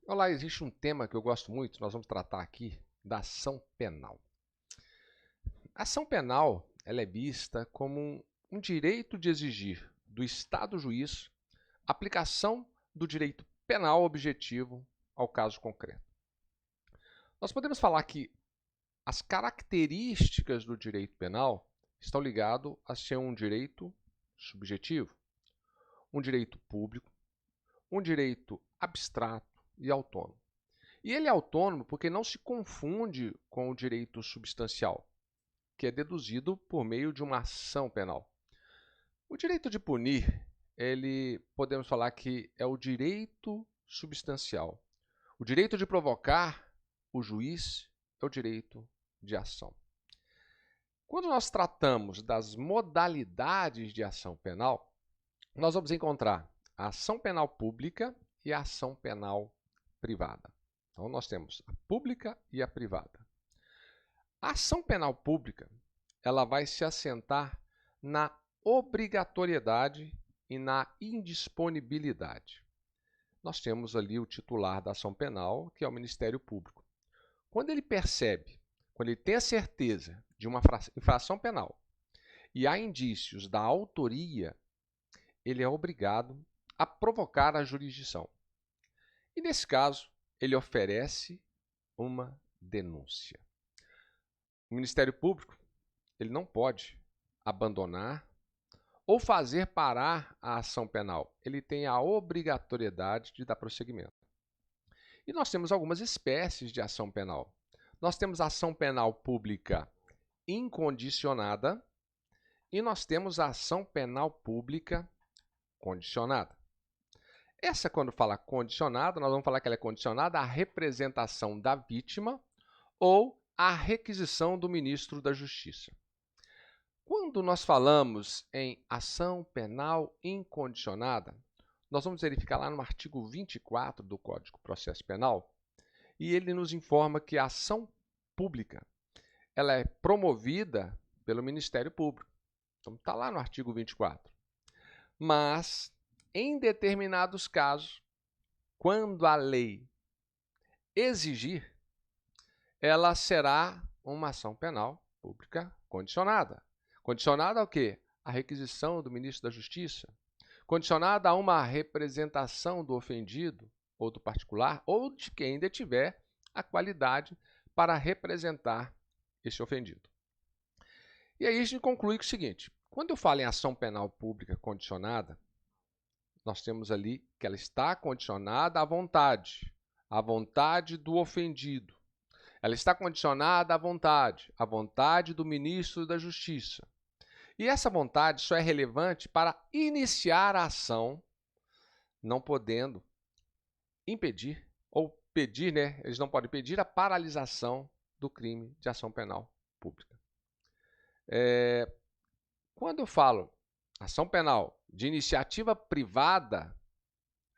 Olá, existe um tema que eu gosto muito, nós vamos tratar aqui da ação penal. A ação penal ela é vista como um direito de exigir do Estado juiz aplicação do direito penal objetivo ao caso concreto. Nós podemos falar que as características do direito penal estão ligadas a ser um direito subjetivo, um direito público, um direito abstrato e autônomo. E ele é autônomo porque não se confunde com o direito substancial, que é deduzido por meio de uma ação penal. O direito de punir, ele podemos falar que é o direito substancial. O direito de provocar o juiz é o direito de ação. Quando nós tratamos das modalidades de ação penal, nós vamos encontrar a ação penal pública e a ação penal privada. Então, nós temos a pública e a privada. A ação penal pública ela vai se assentar na obrigatoriedade e na indisponibilidade. Nós temos ali o titular da ação penal, que é o Ministério Público. Quando ele percebe, quando ele tem a certeza de uma infração penal e há indícios da autoria, ele é obrigado a provocar a jurisdição. E, nesse caso, ele oferece uma denúncia. O Ministério Público ele não pode abandonar ou fazer parar a ação penal. Ele tem a obrigatoriedade de dar prosseguimento. E nós temos algumas espécies de ação penal. Nós temos a ação penal pública incondicionada e nós temos a ação penal pública condicionada. Essa, quando fala condicionada, nós vamos falar que ela é condicionada à representação da vítima ou à requisição do ministro da Justiça. Quando nós falamos em ação penal incondicionada, nós vamos verificar lá no artigo 24 do Código de Processo Penal, e ele nos informa que a ação pública ela é promovida pelo Ministério Público. Então, está lá no artigo 24. Mas, em determinados casos, quando a lei exigir, ela será uma ação penal pública condicionada. Condicionada ao quê? A requisição do ministro da Justiça. Condicionada a uma representação do ofendido ou do particular ou de quem detiver a qualidade para representar esse ofendido. E aí a gente conclui com o seguinte, quando eu falo em ação penal pública condicionada, nós temos ali que ela está condicionada à vontade do ofendido. Ela está condicionada à vontade do ministro da Justiça. E essa vontade só é relevante para iniciar a ação, não podendo impedir ou pedir, eles não podem pedir a paralisação do crime de ação penal pública. Quando eu falo ação penal de iniciativa privada,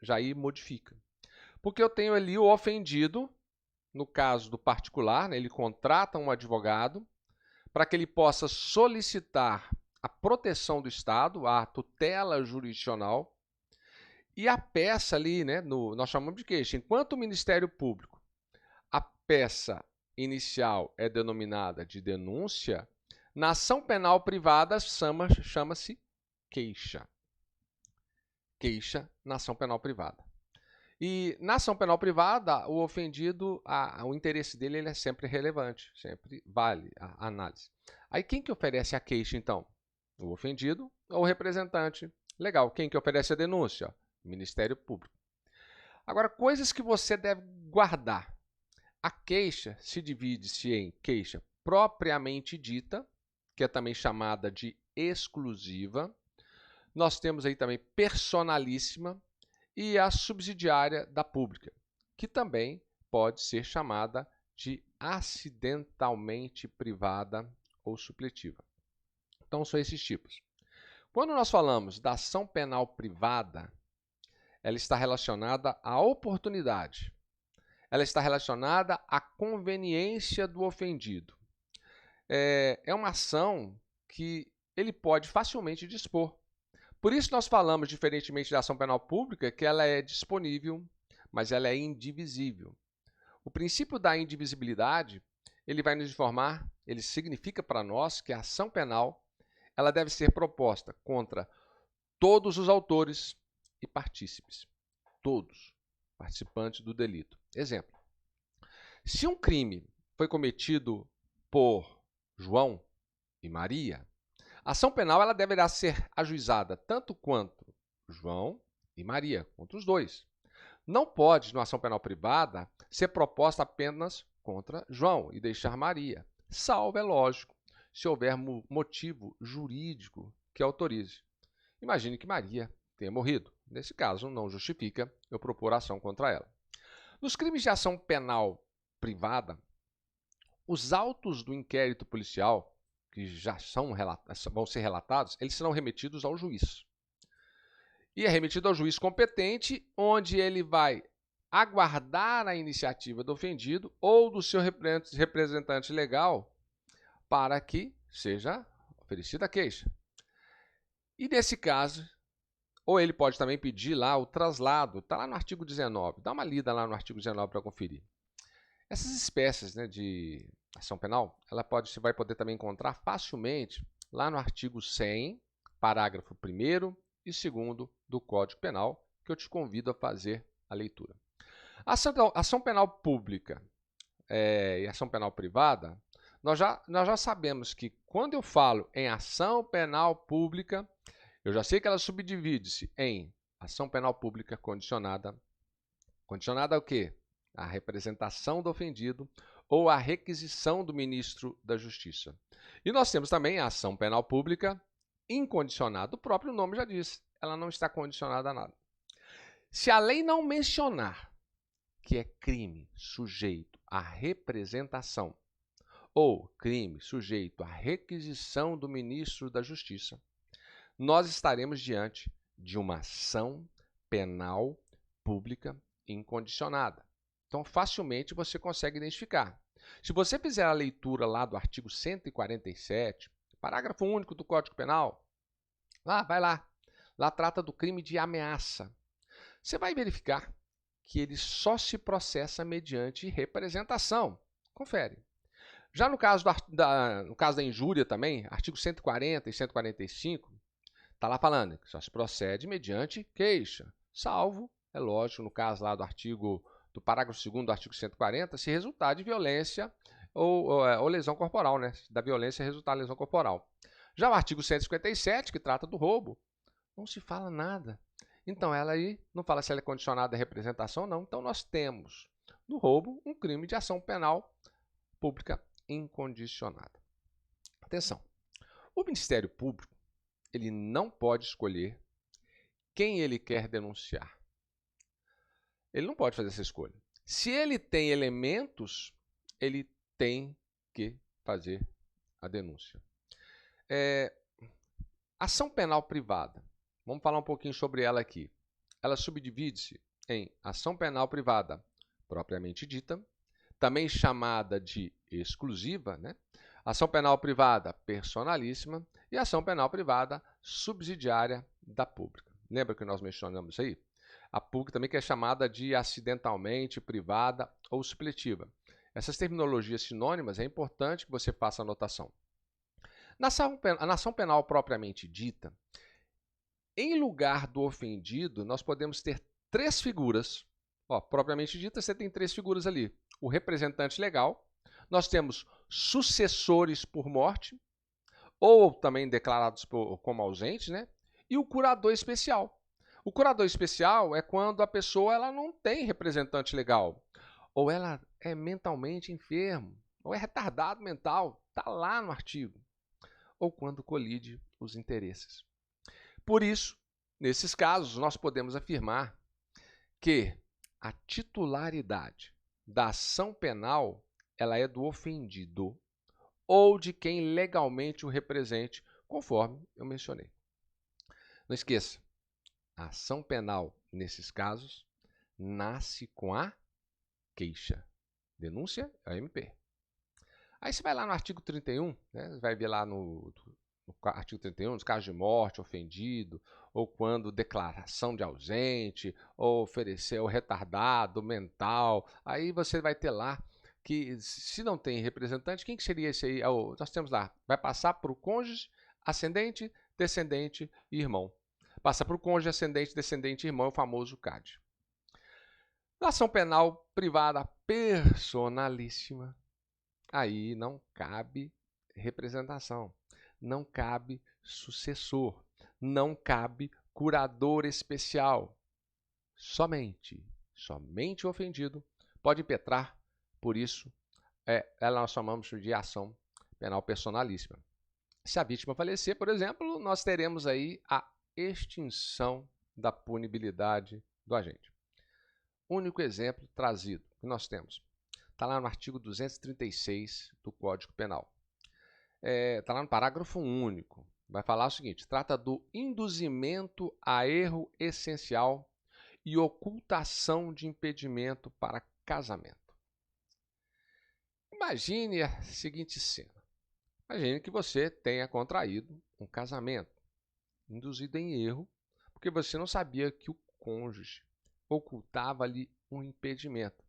já aí modifica. Porque eu tenho ali o ofendido, no caso do particular, ele contrata um advogado para que ele possa solicitar a proteção do Estado, a tutela jurisdicional, e a peça ali, nós chamamos de queixa. Enquanto o Ministério Público, a peça inicial é denominada de denúncia, na ação penal privada chama-se queixa. Queixa na ação penal privada. E na ação penal privada, o ofendido, o interesse dele ele é sempre relevante, sempre vale a análise. Aí quem que oferece a queixa, então? O ofendido ou o representante legal. Quem que oferece a denúncia? O Ministério Público. Agora, coisas que você deve guardar. A queixa se divide-se em queixa propriamente dita, que é também chamada de exclusiva. Nós temos aí também personalíssima e a subsidiária da pública, que também pode ser chamada de acidentalmente privada ou supletiva. Então, são esses tipos. Quando nós falamos da ação penal privada, ela está relacionada à oportunidade. Ela está relacionada à conveniência do ofendido. É uma ação que ele pode facilmente dispor. Por isso nós falamos, diferentemente da ação penal pública, que ela é disponível, mas ela é indivisível. O princípio da indivisibilidade, ele vai nos informar, ele significa para nós que a ação penal ela deve ser proposta contra todos os autores e partícipes, todos participantes do delito. Exemplo, se um crime foi cometido por João e Maria, a ação penal ela deverá ser ajuizada tanto quanto João e Maria, contra os dois. Não pode, numa ação penal privada, ser proposta apenas contra João e deixar Maria, salvo, é lógico, se houver motivo jurídico que autorize. Imagine que Maria tenha morrido. Nesse caso, não justifica eu propor ação contra ela. Nos crimes de ação penal privada, os autos do inquérito policial, que já vão ser relatados, eles serão remetidos ao juiz. E é remetido ao juiz competente, onde ele vai aguardar a iniciativa do ofendido ou do seu representante legal para que seja oferecida a queixa. E nesse caso, ou ele pode também pedir lá o traslado, está lá no artigo 19, dá uma lida lá no artigo 19 para conferir. Essas espécies, né, de ação penal, você vai poder também encontrar facilmente lá no artigo 100, parágrafo 1º e 2º do Código Penal, que eu te convido a fazer a leitura. A ação penal pública e ação penal privada, nós já sabemos que quando eu falo em ação penal pública, eu já sei que ela subdivide-se em ação penal pública condicionada. Condicionada ao quê? A representação do ofendido ou a requisição do ministro da Justiça. E nós temos também a ação penal pública incondicionada. O próprio nome já diz, ela não está condicionada a nada. Se a lei não mencionar que é crime sujeito à representação ou crime sujeito à requisição do ministro da Justiça, nós estaremos diante de uma ação penal pública incondicionada. Então, facilmente você consegue identificar. Se você fizer a leitura lá do artigo 147, parágrafo único do Código Penal, vai lá. Lá trata do crime de ameaça. Você vai verificar que ele só se processa mediante representação. Confere. Já no caso da injúria também, artigo 140 e 145, está lá falando que só se procede mediante queixa, salvo, é lógico, no caso lá do parágrafo 2º do artigo 140, se resultar de violência ou lesão corporal, né? Da violência resultar lesão corporal. Já o artigo 157, que trata do roubo, não se fala nada. Então, ela aí não fala se ela é condicionada à representação ou não. Então, nós temos no roubo um crime de ação penal pública incondicionada. Atenção, o Ministério Público ele não pode escolher quem ele quer denunciar. Ele não pode fazer essa escolha. Se ele tem elementos, ele tem que fazer a denúncia. Ação penal privada. Vamos falar um pouquinho sobre ela aqui. Ela subdivide-se em ação penal privada propriamente dita, também chamada de exclusiva, né? Ação penal privada personalíssima e ação penal privada subsidiária da pública. Lembra que nós mencionamos aí? A pública também que é chamada de acidentalmente privada ou supletiva. Essas terminologias sinônimas é importante que você faça anotação. Na ação penal propriamente dita, em lugar do ofendido, nós podemos ter três figuras. Propriamente dita, você tem três figuras ali. O representante legal, nós temos sucessores por morte, ou também declarados como ausentes, né? E o curador especial. O curador especial é quando a pessoa ela não tem representante legal, ou ela é mentalmente enfermo, ou é retardado mental, está lá no artigo, ou quando colide os interesses. Por isso, nesses casos, nós podemos afirmar que a titularidade da ação penal ela é do ofendido ou de quem legalmente o represente, conforme eu mencionei. Não esqueça, a ação penal, nesses casos, nasce com a queixa. Denúncia é o MP. Aí você vai lá no artigo 31, né? Vai ver lá no no artigo 31, nos casos de morte, ofendido, ou quando declaração de ausente, ou oferecer o retardado mental, aí você vai ter lá que, se não tem representante, quem que seria esse aí? Nós temos lá, vai passar para o cônjuge, ascendente, descendente e irmão. Passa para o cônjuge, ascendente, descendente e irmão, o famoso CAD. Na ação penal privada personalíssima, aí não cabe representação, não cabe sucessor, não cabe curador especial. Somente o ofendido pode impetrar, por isso, ela nós chamamos de ação penal personalíssima. Se a vítima falecer, por exemplo, nós teremos aí a extinção da punibilidade do agente. Único exemplo trazido que nós temos. Está lá no artigo 236 do Código Penal. Está lá no parágrafo único. Vai falar o seguinte: trata do induzimento a erro essencial e ocultação de impedimento para casamento. Imagine a seguinte cena. Imagine que você tenha contraído um casamento, induzido em erro, porque você não sabia que o cônjuge ocultava ali um impedimento.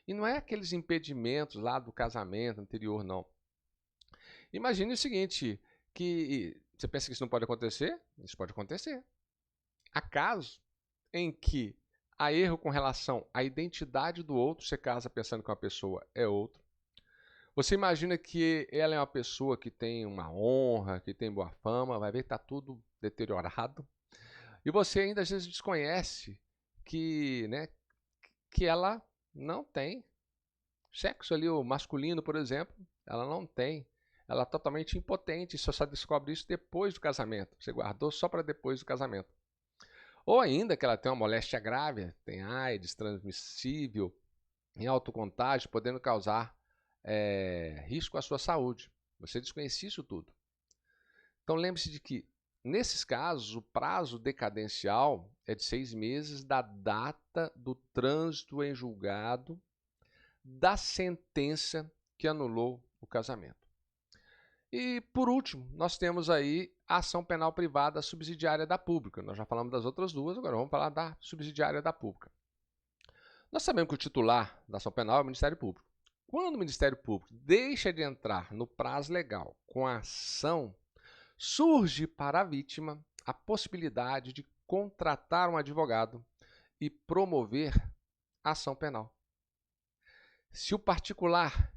E não é aqueles impedimentos lá do casamento anterior, não. Imagine o seguinte, que você pensa que isso não pode acontecer? Isso pode acontecer. Há casos em que há erro com relação à identidade do outro, você casa pensando que uma pessoa é outra. Você imagina que ela é uma pessoa que tem uma honra, que tem boa fama, vai ver que está tudo deteriorado. E você ainda às vezes desconhece que ela não tem sexo ali, o masculino, por exemplo, ela não tem. Ela é totalmente impotente, você só descobre isso depois do casamento. Você guardou só para depois do casamento. Ou ainda que ela tem uma moléstia grave, tem AIDS, transmissível, em alto contágio, podendo causar risco à sua saúde. Você desconhecia isso tudo. Então lembre-se de que, nesses casos, o prazo decadencial é de 6 meses da data do trânsito em julgado da sentença que anulou o casamento. E, por último, nós temos aí a ação penal privada subsidiária da pública. Nós já falamos das outras duas, agora vamos falar da subsidiária da pública. Nós sabemos que o titular da ação penal é o Ministério Público. Quando o Ministério Público deixa de entrar no prazo legal com a ação, surge para a vítima a possibilidade de contratar um advogado e promover a ação penal. Se o particular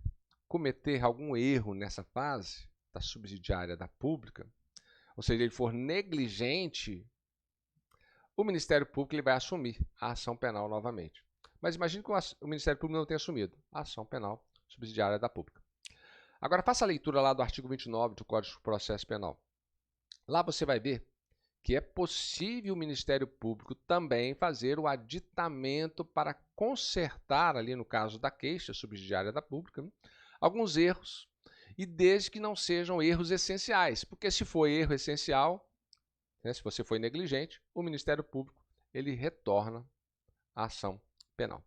cometer algum erro nessa fase da subsidiária da pública, ou seja, ele for negligente, o Ministério Público ele vai assumir a ação penal novamente. Mas imagine que o Ministério Público não tenha assumido a ação penal subsidiária da pública. Agora faça a leitura lá do artigo 29 do Código de Processo Penal. Lá você vai ver que é possível o Ministério Público também fazer o aditamento para consertar, ali no caso da queixa subsidiária da pública, alguns erros, e desde que não sejam erros essenciais, porque se for erro essencial, se você foi negligente, o Ministério Público ele retorna a ação penal.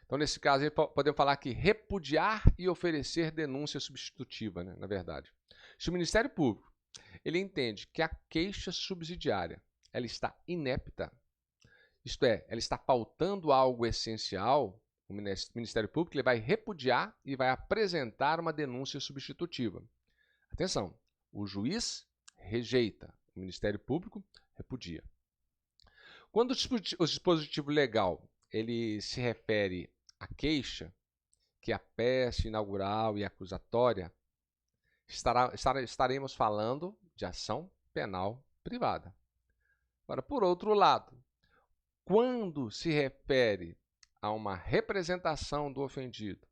Então, nesse caso, podemos falar que repudiar e oferecer denúncia substitutiva, na verdade. Se o Ministério Público ele entende que a queixa subsidiária ela está inepta, isto é, ela está faltando algo essencial, o Ministério Público ele vai repudiar e vai apresentar uma denúncia substitutiva. Atenção, o juiz rejeita, o Ministério Público repudia. Quando o dispositivo legal ele se refere à queixa, que é a peça inaugural e acusatória, estaremos falando de ação penal privada. Agora, por outro lado, quando se refere a uma representação do ofendido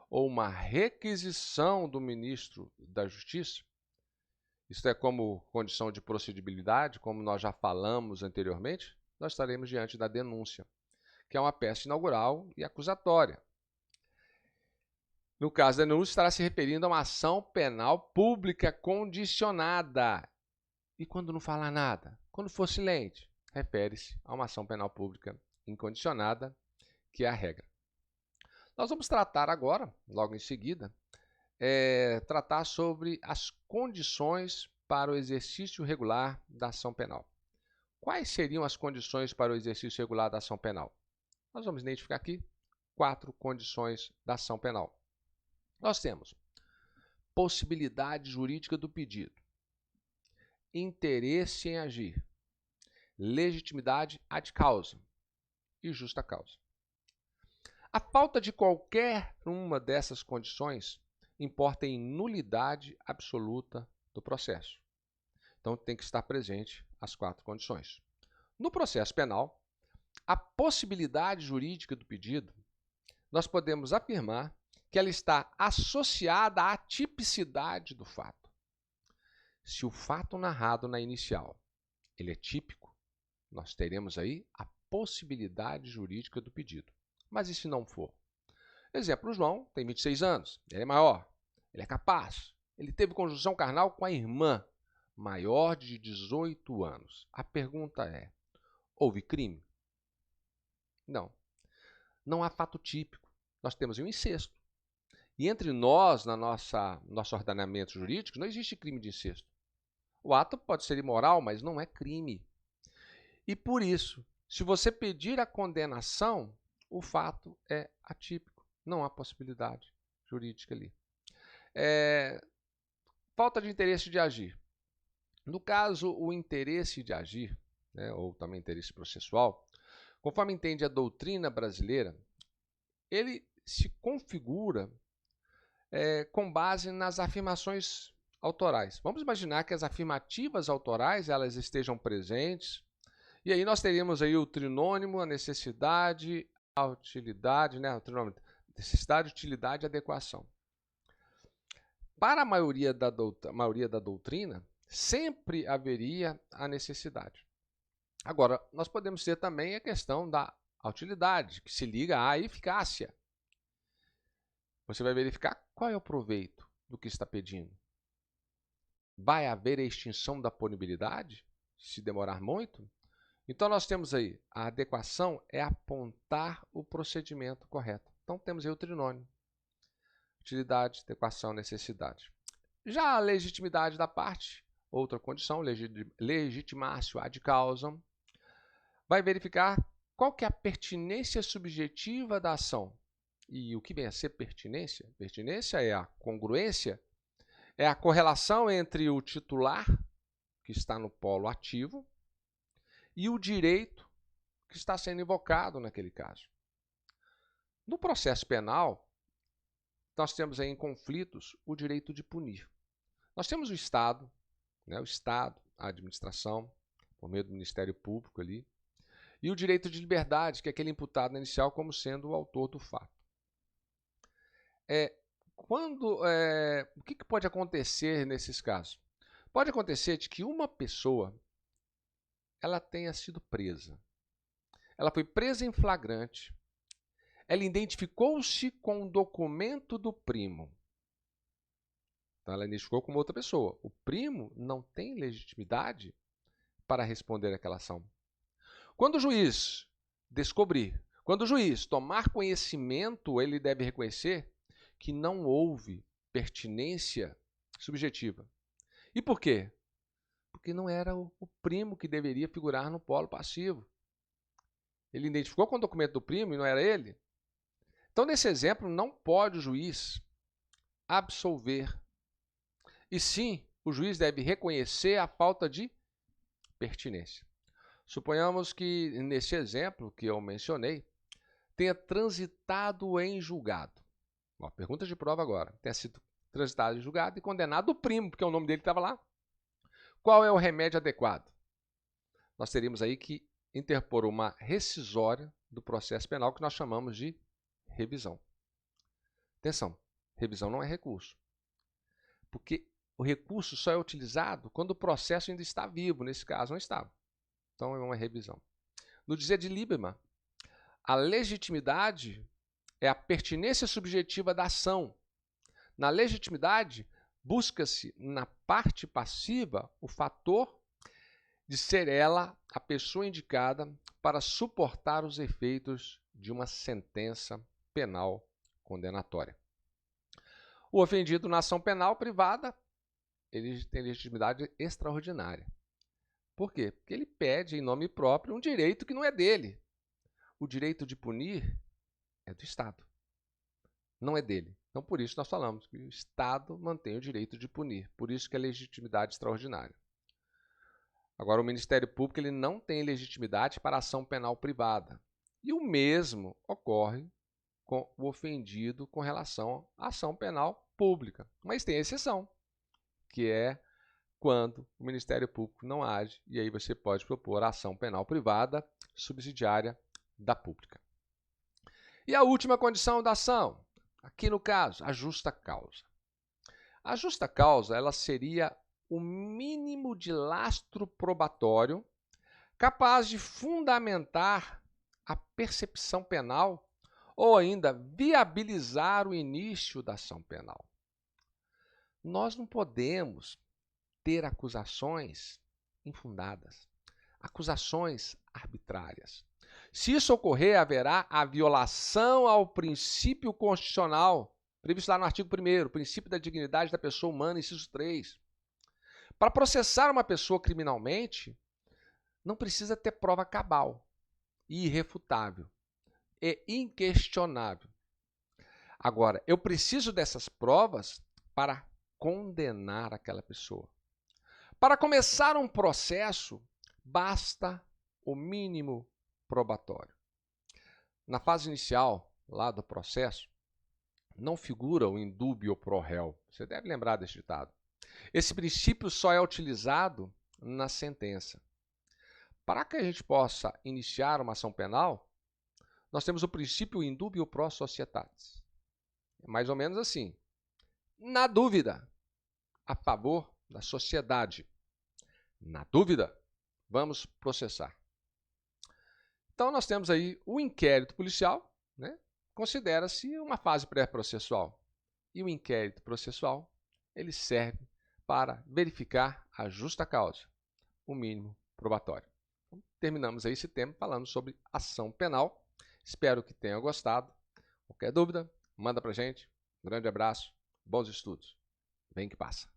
ou uma requisição do ministro da Justiça, isto é como condição de procedibilidade, como nós já falamos anteriormente, nós estaremos diante da denúncia, que é uma peça inaugural e acusatória. No caso da denúncia, estará se referindo a uma ação penal pública condicionada. E quando não falar nada? Quando for silente, refere-se a uma ação penal pública incondicionada, que é a regra. Nós vamos tratar agora, logo em seguida, tratar sobre as condições para o exercício regular da ação penal. Quais seriam as condições para o exercício regular da ação penal? Nós vamos identificar aqui 4 condições da ação penal. Nós temos possibilidade jurídica do pedido, interesse em agir, legitimidade ad causa e justa causa. A falta de qualquer uma dessas condições importa em nulidade absoluta do processo. Então, tem que estar presente as 4 condições. No processo penal, a possibilidade jurídica do pedido, nós podemos afirmar que ela está associada à tipicidade do fato. Se o fato narrado na inicial ele é típico, nós teremos aí a possibilidade jurídica do pedido. Mas e se não for? Exemplo, o João tem 26 anos, ele é maior, ele é capaz, ele teve conjunção carnal com a irmã, maior de 18 anos. A pergunta é, houve crime? Não. Não há fato típico. Nós temos um incesto. E entre nós, nosso ordenamento jurídico, não existe crime de incesto. O ato pode ser imoral, mas não é crime. E por isso, se você pedir a condenação, o fato é atípico. Não há possibilidade jurídica ali. Falta de interesse de agir. No caso, o interesse de agir, ou também interesse processual, conforme entende a doutrina brasileira, ele se configura com base nas afirmações autorais. Vamos imaginar que as afirmativas autorais elas estejam presentes, e aí nós teríamos aí o trinônimo, a necessidade, a utilidade, o trinônimo, necessidade, utilidade e adequação. Para a maioria da doutrina, sempre haveria a necessidade. Agora, nós podemos ter também a questão da utilidade, que se liga à eficácia. Você vai verificar qual é o proveito do que está pedindo. Vai haver a extinção da punibilidade, se demorar muito? Então, nós temos aí, a adequação é apontar o procedimento correto. Então, temos aí o trinônimo. Utilidade, adequação, necessidade. Já a legitimidade da parte, outra condição, legitimatio ad causam, vai verificar qual que é a pertinência subjetiva da ação. E o que vem a ser pertinência? Pertinência é a congruência, é a correlação entre o titular, que está no polo ativo, e o direito que está sendo invocado naquele caso. No processo penal, nós temos aí em conflitos o direito de punir. Nós temos o Estado, a administração, por meio do Ministério Público ali, e o direito de liberdade, que é aquele imputado na inicial como sendo o autor do fato. O que pode acontecer nesses casos? Pode acontecer de que uma pessoa ela tenha sido presa. Ela foi presa em flagrante. Ela identificou-se com o documento do primo. Então, ela identificou como outra pessoa. O primo não tem legitimidade para responder àquela ação. Quando o juiz descobrir, quando o juiz tomar conhecimento, ele deve reconhecer que não houve pertinência subjetiva. E por quê? Porque não era o primo que deveria figurar no polo passivo. Ele identificou com o documento do primo e não era ele. Então, nesse exemplo, não pode o juiz absolver. E sim, o juiz deve reconhecer a falta de pertinência. Suponhamos que, nesse exemplo que eu mencionei, tenha transitado em julgado. Pergunta de prova agora. Tenha sido transitado em julgado e condenado o primo, porque o nome dele estava lá. Qual é o remédio adequado? Nós teríamos aí que interpor uma rescisória do processo penal que nós chamamos de revisão. Atenção, revisão não é recurso. Porque o recurso só é utilizado quando o processo ainda está vivo, nesse caso não estava. Então é uma revisão. No dizer de Lieberman, a legitimidade é a pertinência subjetiva da ação. Na legitimidade, busca-se na parte passiva o fator de ser ela a pessoa indicada para suportar os efeitos de uma sentença penal condenatória. O ofendido na ação penal privada ele tem legitimidade extraordinária. Por quê? Porque ele pede em nome próprio um direito que não é dele. O direito de punir é do Estado, não é dele. Então, por isso nós falamos que o Estado mantém o direito de punir. Por isso que é legitimidade extraordinária. Agora, o Ministério Público ele não tem legitimidade para ação penal privada. E o mesmo ocorre com o ofendido com relação à ação penal pública. Mas tem exceção, que é quando o Ministério Público não age, e aí você pode propor ação penal privada subsidiária da pública. E a última condição da ação, aqui no caso, a justa causa. A justa causa, ela seria o mínimo de lastro probatório capaz de fundamentar a percepção penal ou ainda viabilizar o início da ação penal. Nós não podemos ter acusações infundadas, acusações arbitrárias. Se isso ocorrer, haverá a violação ao princípio constitucional, previsto lá no artigo 1º, princípio da dignidade da pessoa humana, inciso 3. Para processar uma pessoa criminalmente, não precisa ter prova cabal e irrefutável e inquestionável. Agora, eu preciso dessas provas para condenar aquela pessoa. Para começar um processo, basta o mínimo probatório. Na fase inicial, lá do processo, não figura o indúbio pro réu. Você deve lembrar desse ditado. Esse princípio só é utilizado na sentença. Para que a gente possa iniciar uma ação penal, nós temos o princípio indubio pro societatis. É mais ou menos assim. Na dúvida, a favor da sociedade. Na dúvida, vamos processar. Então, nós temos aí o inquérito policial, né? Considera-se uma fase pré-processual. E o inquérito processual, ele serve para verificar a justa causa, o mínimo probatório. Então, terminamos aí esse tema falando sobre ação penal. Espero que tenha gostado. Qualquer dúvida, manda pra gente. Um grande abraço, bons estudos. Vem que passa.